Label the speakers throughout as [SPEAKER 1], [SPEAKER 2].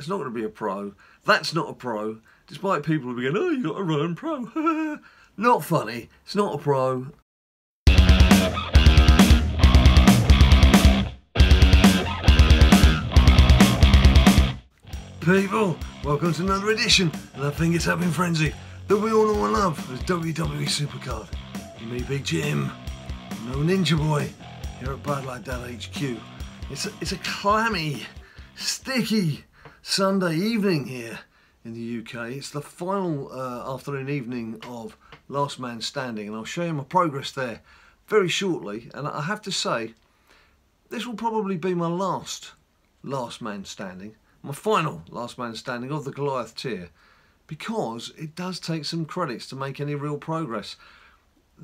[SPEAKER 1] It's not going to be a pro. That's not a pro. Despite people who be going, oh, you got a run pro. Not funny. It's not a pro. People, welcome to another edition of that thing it's Having Frenzy that we all know and love as WWE SuperCard. Me, Big Jim, no Ninja Boy, here at BadLadDad HQ. It's a clammy, sticky Sunday evening here in the UK. It's the final afternoon evening of Last Man Standing, and I'll show you my progress there very shortly. And I have to say, this will probably be my last Man Standing. My final Last Man Standing of the Goliath tier, because it does take some credits to make any real progress.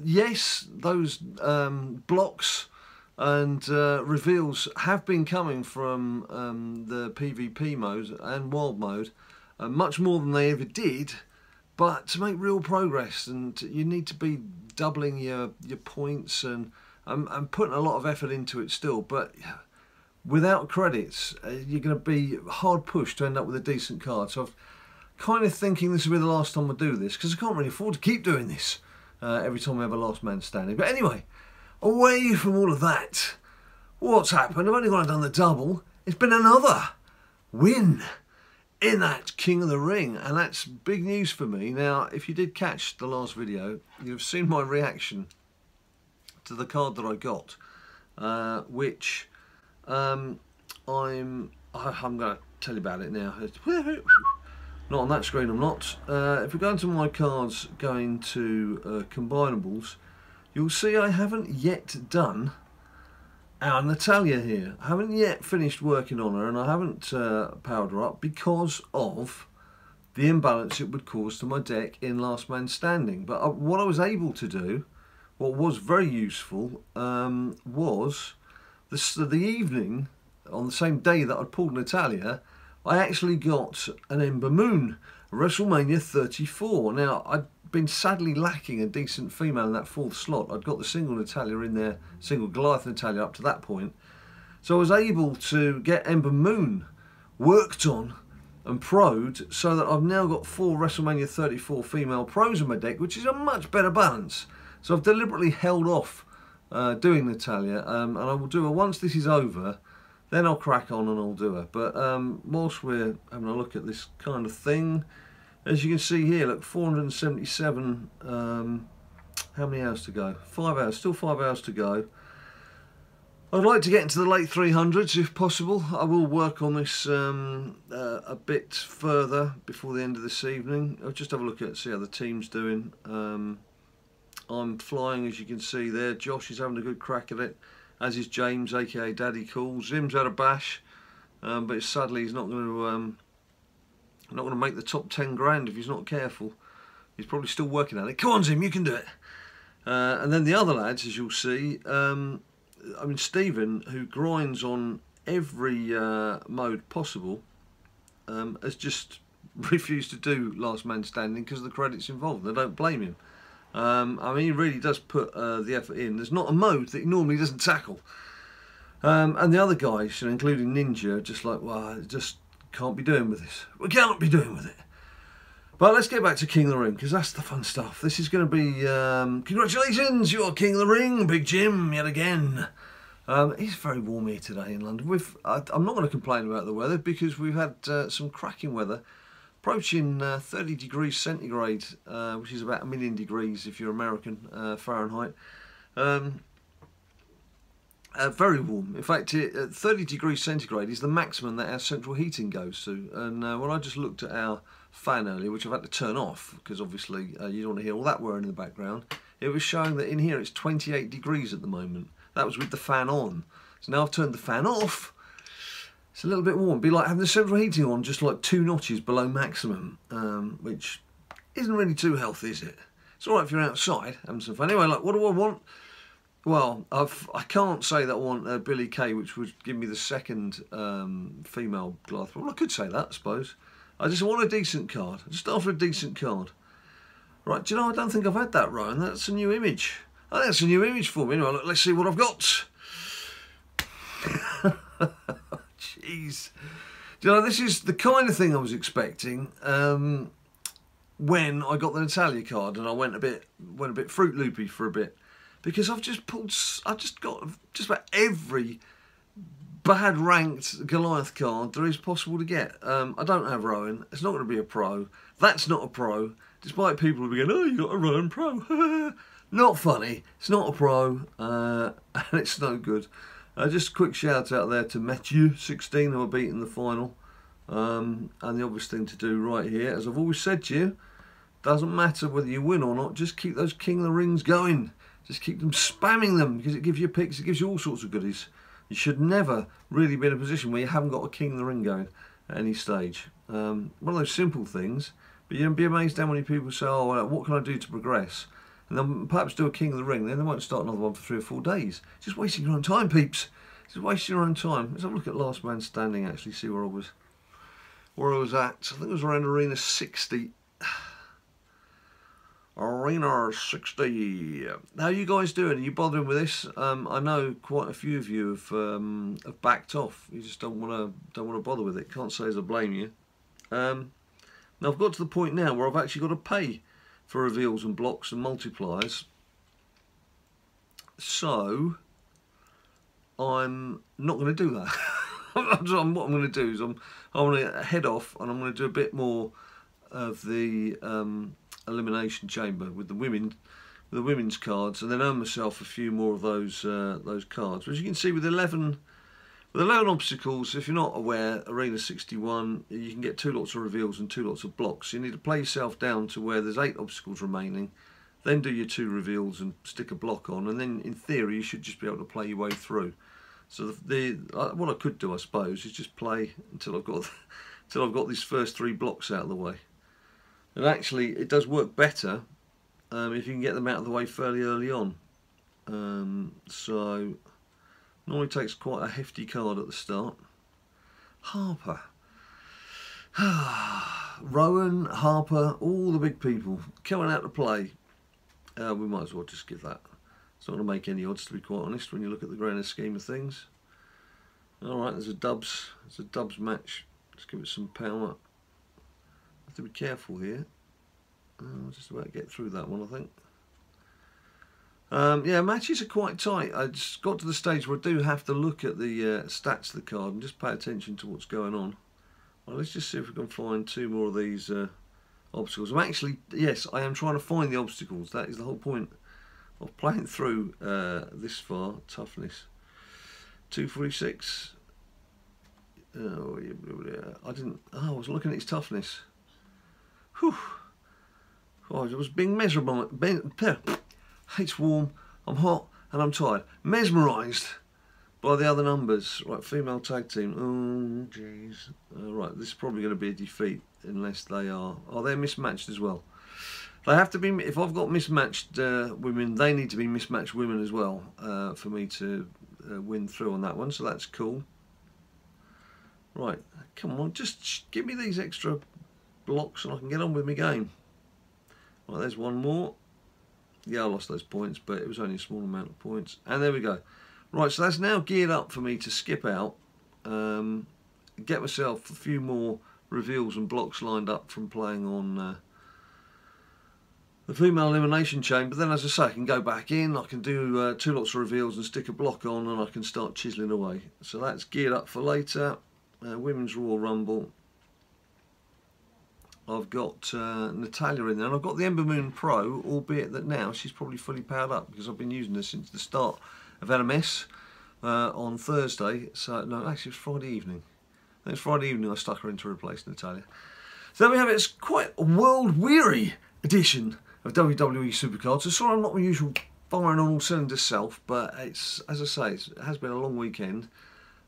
[SPEAKER 1] Yes, those blocks and reveals have been coming from the PvP mode and wild mode, much more than they ever did, but to make real progress, and you need to be doubling your points and putting a lot of effort into it still, but without credits, you're going to be hard pushed to end up with a decent card. So I'm kind of thinking this will be the last time I do this, because I can't really afford to keep doing this every time we have a Last Man Standing. But anyway, away from all of that, what's happened? I've only gone and done the double. It's been another win in that King of the Ring, and that's big news for me. Now, if you did catch the last video, you've seen my reaction to the card that I got, which I'm going to tell you about it now. Not on that screen, I'm not. If we go into my cards, going to combinables, you'll see I haven't yet done our Natalya here. I haven't yet finished working on her, and I haven't powered her up because of the imbalance it would cause to my deck in Last Man Standing. But what I was able to do, what was very useful, was the evening, on the same day that I'd pulled Natalya, I actually got an Ember Moon, WrestleMania 34. Now, I'd been sadly lacking a decent female in that fourth slot. I'd got the single Natalya in there, single Goliath Natalya up to that point. So I was able to get Ember Moon worked on and pro'd, so that I've now got 4 WrestleMania 34 female pros in my deck, which is a much better balance. So I've deliberately held off doing Natalya, and I will do her once this is over. Then I'll crack on and I'll do her. But whilst we're having a look at this kind of thing, as you can see here, look, 477, how many hours to go? 5 hours, still 5 hours to go. I'd like to get into the late 300s if possible. I will work on this a bit further before the end of this evening. I'll just have a look at see how the team's doing. I'm flying, as you can see there. Josh is having a good crack at it, as is James, aka Daddy Cool. Zim's had a bash, but sadly he's not going to make the top 10 grand if he's not careful. He's probably still working at it. Come on, Zim, you can do it. And then the other lads, as you'll see, I mean, Stephen, who grinds on every mode possible, has just refused to do Last Man Standing because of the credits involved. I don't blame him. I mean, he really does put the effort in. There's not a mode that he normally doesn't tackle. And the other guys, including Ninja, are just like, well, I just can't be doing with this. We cannot be doing with it. But let's get back to King of the Ring, because that's the fun stuff. This is going to be, congratulations, you're King of the Ring, Big Jim, yet again. It's very warm here today in London. I'm not going to complain about the weather, because we've had some cracking weather. Approaching 30 degrees centigrade, which is about 1,000,000 degrees if you're American, Fahrenheit. Very warm. In fact, 30 degrees centigrade is the maximum that our central heating goes to. And when I just looked at our fan earlier, which I've had to turn off, because obviously you don't want to hear all that whirring in the background, it was showing that in here it's 28 degrees at the moment. That was with the fan on. So now I've turned the fan off. It's a little bit warm. It'd be like having the central heating on just like 2 notches below maximum, which isn't really too healthy, is it? It's alright if you're outside having some fun. Anyway, like, what do I want? Well, I can't say that I want Billy Kay, which would give me the second female Goliath. Well, I could say that, I suppose. I just want a decent card. Just after a decent card. Right, do you know, I don't think I've had that, Ryan. That's a new image. I think that's a new image for me. Anyway, look, let's see what I've got. Jeez. You know, this is the kind of thing I was expecting when I got the Natalia card, and I went a bit Fruit Loopy for a bit, because I've just got just about every bad ranked Goliath card there is possible to get. I don't have Rowan. It's not going to be a pro. That's not a pro. Despite people will be going, oh, you got a Rowan pro. Not funny. It's not a pro, and it's no good. Just a quick shout out there to Matthew 16, who I beat in the final. And the obvious thing to do right here, as I've always said to you, doesn't matter whether you win or not, just keep those King of the Rings going. Just keep them spamming them, because it gives you picks, it gives you all sorts of goodies. You should never really be in a position where you haven't got a King of the Ring going at any stage. One of those simple things, but you'll be amazed how many people say, oh, well, what can I do to progress? And then perhaps do a King of the Ring, then they won't start another one for 3 or 4 days. Just wasting your own time, peeps. Just wasting your own time. Let's have a look at last man standing, actually, see where I was at. I think it was around Arena 60. Arena 60. How are you guys doing? Are you bothering with this? I know quite a few of you have backed off. You just don't want to bother with it. Can't say as I blame you. Now I've got to the point now where I've actually got to pay for reveals and blocks and multipliers. So I'm not going to do that. What I'm going to do is I'm going to head off, and I'm going to do a bit more of the elimination chamber with the women's cards, and then earn myself a few more of those cards. But as you can see, with 11 obstacles, if you're not aware, Arena 61, you can get 2 lots of reveals and 2 lots of blocks. So you need to play yourself down to where there's 8 obstacles remaining, then do your 2 reveals and stick a block on, and then in theory you should just be able to play your way through. So what I could do, I suppose, is just play until I've got these first 3 blocks out of the way. And actually, it does work better if you can get them out of the way fairly early on. So normally takes quite a hefty card at the start. Harper, Rowan, Harper, all the big people coming out to play. We might as well just give that. It's not going to make any odds, to be quite honest, when you look at the grander scheme of things. Alright, there's a Dubs match. Let's give it some power. Have to be careful here. I'll just about get through that one, I think. Yeah, matches are quite tight. I just got to the stage where I do have to look at the stats of the card and just pay attention to what's going on. Well, let's just see if we can find 2 more of these obstacles. Yes, I am trying to find the obstacles. That is the whole point of playing through this far. Toughness 246. Oh yeah, I was looking at his toughness. Whew. Oh, it was being miserable. It's warm, I'm hot, and I'm tired. Mesmerised by the other numbers. Right, female tag team. Oh, jeez. Right, this is probably going to be a defeat unless they are. Oh, they're mismatched as well. They have to be. If I've got mismatched women, they need to be mismatched women as well for me to win through on that one. So that's cool. Right, come on, just give me these extra blocks and I can get on with my game. Right, there's one more. Yeah, I lost those points, but it was only a small amount of points. And there we go. Right, so that's now geared up for me to skip out, get myself a few more reveals and blocks lined up from playing on the female elimination chamber. Then, as I say, I can go back in, I can do 2 lots of reveals and stick a block on, and I can start chiseling away. So that's geared up for later. Women's Royal Rumble. I've got Natalia in there, and I've got the Ember Moon Pro, albeit that now she's probably fully powered up because I've been using her since the start of LMS on Thursday. So, no, actually it was Friday evening. I think it's Friday evening I stuck her in to replace Natalia. So there we have it. It's quite a world-weary edition of WWE SuperCard. So sorry I'm not my usual firing on all cylinders self, but it's, as I say, it has been a long weekend.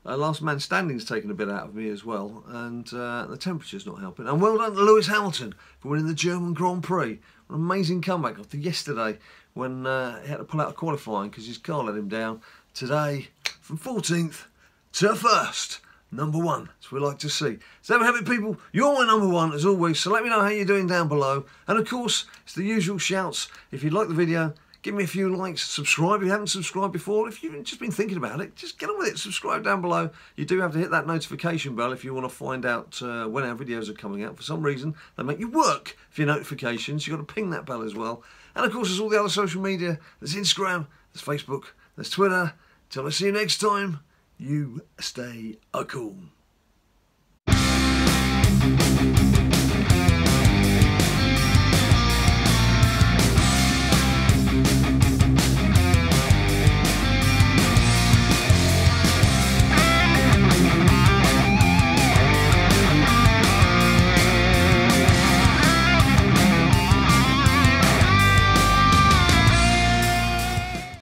[SPEAKER 1] Last man standing's taken a bit out of me as well, and the temperature's not helping. And well done to Lewis Hamilton for winning the German Grand Prix. An amazing comeback after yesterday when he had to pull out of qualifying because his car let him down. Today, from 14th to 1st, #1. That's what we like to see. So there we have it, people. You're my #1 as always, so let me know how you're doing down below. And of course, it's the usual shouts. If you like the video, Give me a few likes, subscribe if you haven't subscribed before. If you've just been thinking about it, just get on with it. Subscribe down below. You do have to hit that notification bell if you want to find out when our videos are coming out. For some reason, they make you work for your notifications. You've got to ping that bell as well. And of course, there's all the other social media. There's Instagram, there's Facebook, there's Twitter. Till I see you next time, you stay cool.